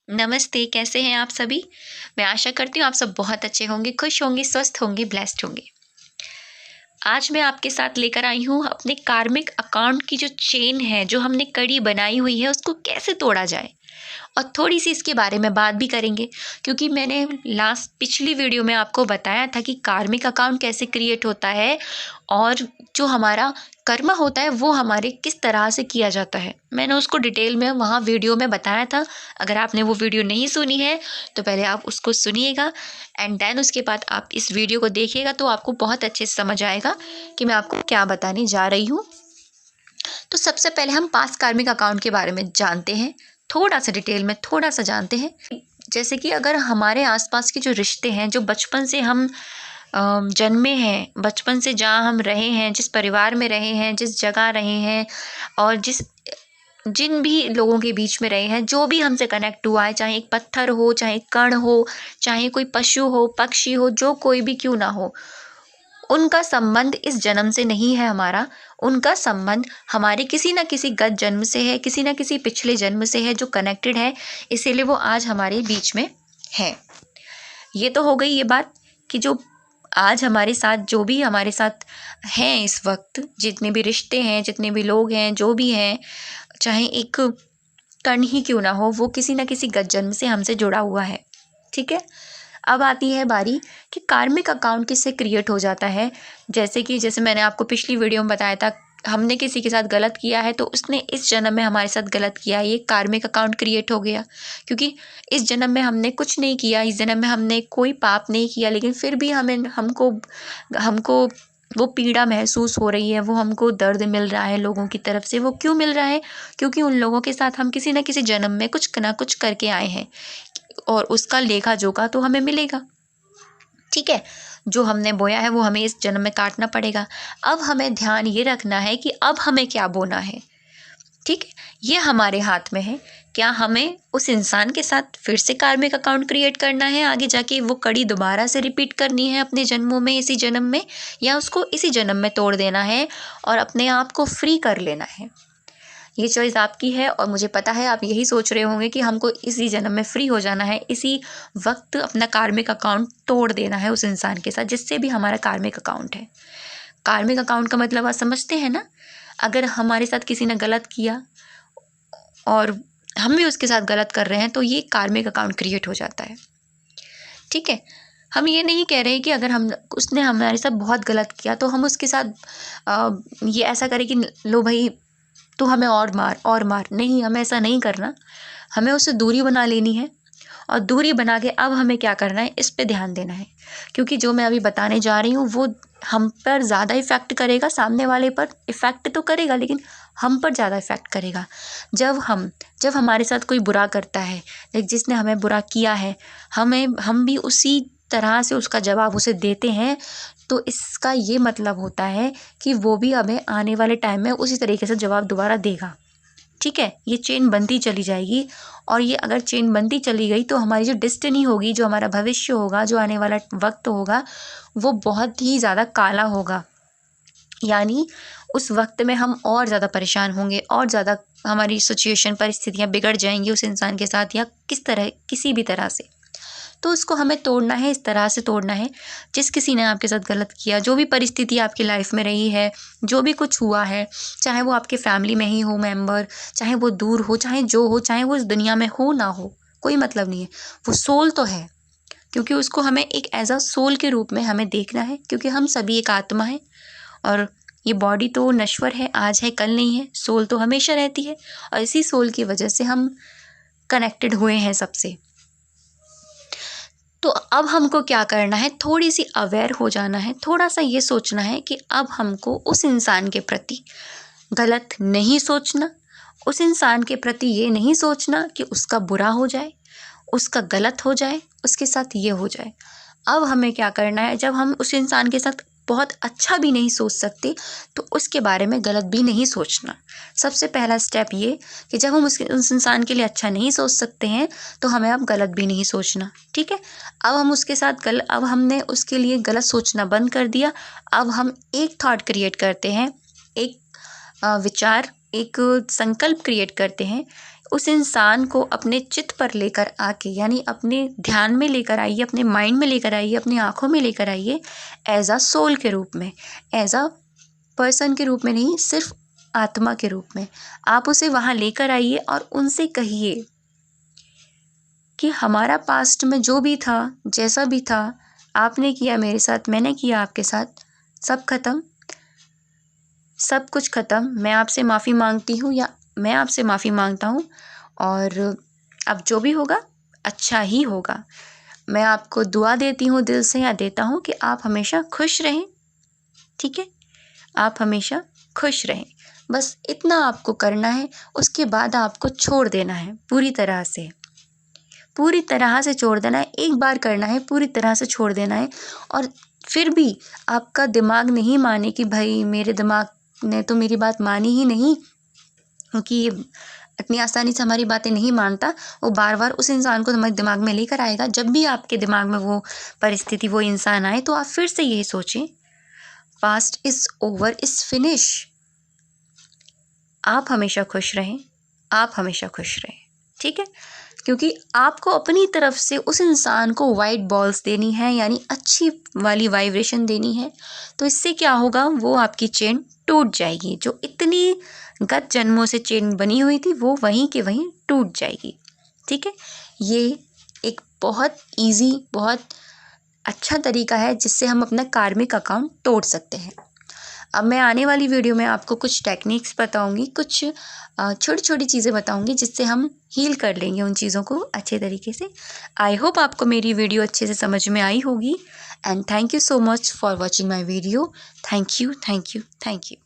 नमस्ते, कैसे हैं आप सभी? मैं आशा करती हूँ आप सब बहुत अच्छे होंगे, खुश होंगे, स्वस्थ होंगे, ब्लेस्ड होंगे। आज मैं आपके साथ लेकर आई हूँ अपने कार्मिक अकाउंट की जो चेन है, जो हमने कड़ी बनाई हुई है, उसको कैसे तोड़ा जाए? और थोड़ी-सी इसके बारे में बात भी करेंगे, क्योंकि मैंने पिछली वीडियो में आपको बताया था कि कार्मिक अकाउंट कैसे क्रिएट होता है और जो हमारा कर्म होता है वो हमारे किस तरह से किया जाता है। मैंने उसको डिटेल में वहाँ वीडियो में बताया था। अगर आपने वो वीडियो नहीं सुनी है तो पहले आप उसको सुनिएगा एंड देन उसके बाद आप इस वीडियो को देखिएगा तो आपको बहुत अच्छे से समझ आएगा कि मैं आपको क्या बताने जा रही हूँ। तो सबसे पहले हम पास्ट कार्मिक अकाउंट के बारे में जानते हैं, थोड़ा-सा डिटेल में थोड़ा-सा जानते हैं। जैसे कि अगर हमारे आस-पास के जो रिश्ते हैं, जो बचपन से हम जन्मे हैं, बचपन से जहाँ हम रहे हैं, जिस परिवार में रहे हैं, जिस जगह रहे हैं और जिन भी लोगों के बीच में रहे हैं, जो भी हमसे कनेक्ट हुआ है, चाहे एक पत्थर हो, चाहे कण हो, चाहे कोई पशु हो, पक्षी हो, जो कोई भी क्यों ना हो, उनका संबंध इस जन्म से नहीं है हमारा, उनका संबंध हमारे किसी न किसी गत जन्म से है, किसी न किसी पिछले जन्म से है जो कनेक्टेड है, इसीलिए वो आज हमारे बीच में है। ये तो हो गई ये बात कि जो आज हमारे साथ जो भी हमारे साथ हैं इस वक़्त, जितने भी रिश्ते हैं, जितने भी लोग हैं, जो भी हैं, चाहे एक कण ही क्यों ना हो, वो किसी न किसी गत जन्म से हमसे जुड़ा हुआ है। ठीक है? अब आती है बारी कि कार्मिक अकाउंट किससे क्रिएट हो जाता है। जैसे मैंने आपको पिछली वीडियो में बताया था, हमने किसी के साथ गलत किया है तो उसने इस जन्म में हमारे साथ गलत किया, ये कार्मिक अकाउंट क्रिएट हो गया। क्योंकि इस जन्म में हमने कुछ नहीं किया, इस जन्म में हमने कोई पाप नहीं किया, लेकिन फिर भी हमको हमको वो पीड़ा महसूस हो रही है, वो हमको दर्द मिल रहा है लोगों की तरफ से। वो क्यों मिल रहा है? क्योंकि उन लोगों के साथ हम किसी न किसी जन्म में कुछ ना कुछ करके आए हैं और उसका लेखा-जोखा तो हमें मिलेगा। ठीक है? जो हमने बोया है वो हमें इस जन्म में काटना पड़ेगा। अब हमें ध्यान ये रखना है कि अब हमें क्या बोना है। ठीक है? ये हमारे हाथ में है। क्या हमें उस इंसान के साथ फिर से कार्मिक अकाउंट क्रिएट करना है, आगे जाके वो कड़ी दोबारा से रिपीट करनी है अपने जन्मों में, इसी जन्म में, या उसको इसी जन्म में तोड़ देना है और अपने आप को फ्री कर लेना है? ये चॉइस आपकी है और मुझे पता है आप यही सोच रहे होंगे कि हमको इसी जन्म में फ्री हो जाना है, इसी वक्त अपना कार्मिक अकाउंट तोड़ देना है उस इंसान के साथ जिससे भी हमारा कार्मिक अकाउंट है। कार्मिक अकाउंट का मतलब आप समझते हैं ना? अगर हमारे साथ किसी ने गलत किया और हम भी उसके साथ गलत कर रहे हैं तो ये कार्मिक अकाउंट क्रिएट हो जाता है। ठीक है? हम ये नहीं कह रहे कि अगर उसने हमारे साथ बहुत गलत किया तो हम उसके साथ ये ऐसा करें कि लो भाई तू हमें और मार। नहीं, हमें ऐसा नहीं करना। हमें उससे दूरी बना लेनी है और दूरी बना के अब हमें क्या करना है, इस पे ध्यान देना है। क्योंकि जो मैं अभी बताने जा रही हूँ वो हम पर ज़्यादा इफ़ेक्ट करेगा, सामने वाले पर इफ़ेक्ट तो करेगा लेकिन हम पर ज़्यादा इफ़ेक्ट करेगा। जब हमारे साथ कोई बुरा करता है, जिसने हमें बुरा किया है, हम भी उसी तरह से उसका जवाब उसे देते हैं, तो इसका ये मतलब होता है कि वो भी हमें आने वाले टाइम में उसी तरीके से जवाब दोबारा देगा। ठीक है? ये चेन बनती चली जाएगी और ये अगर चेन बनती चली गई तो हमारी जो डेस्टिनी होगी, जो हमारा भविष्य होगा, जो आने वाला वक़्त होगा, वो बहुत ही ज़्यादा काला होगा। यानी उस वक़्त में हम और ज़्यादा परेशान होंगे और ज़्यादा हमारी सिचुएशन परिस्थितियाँ बिगड़ जाएँगी उस इंसान के साथ या किसी भी तरह से। तो उसको हमें तोड़ना है, इस तरह से तोड़ना है, जिस किसी ने आपके साथ गलत किया, जो भी परिस्थिति आपकी लाइफ में रही है, जो भी कुछ हुआ है, चाहे वो आपके फैमिली में ही हो मेंबर, चाहे वो दूर हो, चाहे जो हो, चाहे वो इस दुनिया में हो ना हो, कोई मतलब नहीं है। वो सोल तो है, क्योंकि उसको हमें एक एज़ अ सोल के रूप में हमें देखना है, क्योंकि हम सभी एक आत्मा हैं और ये बॉडी तो नश्वर है, आज है, कल नहीं है। सोल तो हमेशा रहती है और इसी सोल की वजह से हम कनेक्टेड हुए हैं सबसे। तो अब हमको क्या करना है, थोड़ी-सी अवेयर हो जाना है, थोड़ा-सा ये सोचना है कि अब हमको उस इंसान के प्रति गलत नहीं सोचना, उस इंसान के प्रति ये नहीं सोचना कि उसका बुरा हो जाए, उसका गलत हो जाए, उसके साथ ये हो जाए। अब हमें क्या करना है, जब हम उस इंसान के साथ बहुत अच्छा भी नहीं सोच सकते, तो उसके बारे में गलत भी नहीं सोचना। सबसे पहला स्टेप ये कि जब हम उस इंसान के लिए अच्छा नहीं सोच सकते हैं, तो हमें अब गलत भी नहीं सोचना, ठीक है? अब हमने उसके लिए गलत सोचना बंद कर दिया। अब हम एक थॉट क्रिएट करते हैं, एक विचार, एक संकल्प क्रिएट करते हैं उस इंसान को अपने चित्त पर लेकर आके, यानी अपने ध्यान में लेकर आइए, अपने माइंड में लेकर आइए, अपनी आँखों में लेकर आइए, एज अ सोल के रूप में, एज अ पर्सन के रूप में नहीं, सिर्फ आत्मा के रूप में। आप उसे वहाँ लेकर आइए और उनसे कहिए कि हमारा पास्ट में जो भी था, जैसा भी था, आपने किया मेरे साथ, मैंने किया आपके साथ, सब खत्म, सब कुछ खत्म। मैं आपसे माफ़ी मांगती हूँ या मैं आपसे माफ़ी मांगता हूँ, और अब जो भी होगा अच्छा ही होगा। मैं आपको दुआ देती हूँ दिल से, या देता हूँ कि आप हमेशा खुश रहें, ठीक है? आप हमेशा खुश रहें, बस इतना आपको करना है। उसके बाद आपको छोड़ देना है पूरी तरह से, पूरी तरह से छोड़ देना है। एक बार करना है, पूरी तरह से छोड़ देना है। और फिर भी आपका दिमाग नहीं माने कि भाई मेरे दिमाग ने तो मेरी बात मानी ही नहीं, क्योंकि ये इतनी आसानी से हमारी बातें नहीं मानता, वो बार बार उस इंसान को हमारे दिमाग में लेकर आएगा। जब भी आपके दिमाग में वो परिस्थिति, वो इंसान आए, तो आप फिर से यही सोचें, past is over, is finish. आप हमेशा खुश रहें, आप हमेशा खुश रहें, ठीक है? क्योंकि आपको अपनी तरफ से उस इंसान को वाइट बॉल्स देनी है, यानी अच्छी वाली वाइब्रेशन देनी है। तो इससे क्या होगा, वो आपकी चेन टूट जाएगी। जो इतनी गत जन्मों से चेन बनी हुई थी, वो वहीं के वहीं टूट जाएगी, ठीक है? ये एक बहुत इजी, बहुत अच्छा तरीका है जिससे हम अपना कार्मिक अकाउंट तोड़ सकते हैं। अब मैं आने वाली वीडियो में आपको कुछ टेक्निक्स बताऊंगी, कुछ छोटी छोटी चीज़ें बताऊंगी जिससे हम हील कर लेंगे उन चीज़ों को अच्छे तरीके से। आई होप आपको मेरी वीडियो अच्छे से समझ में आई होगी, and thank you so much for watching my video. Thank you, thank you, thank you.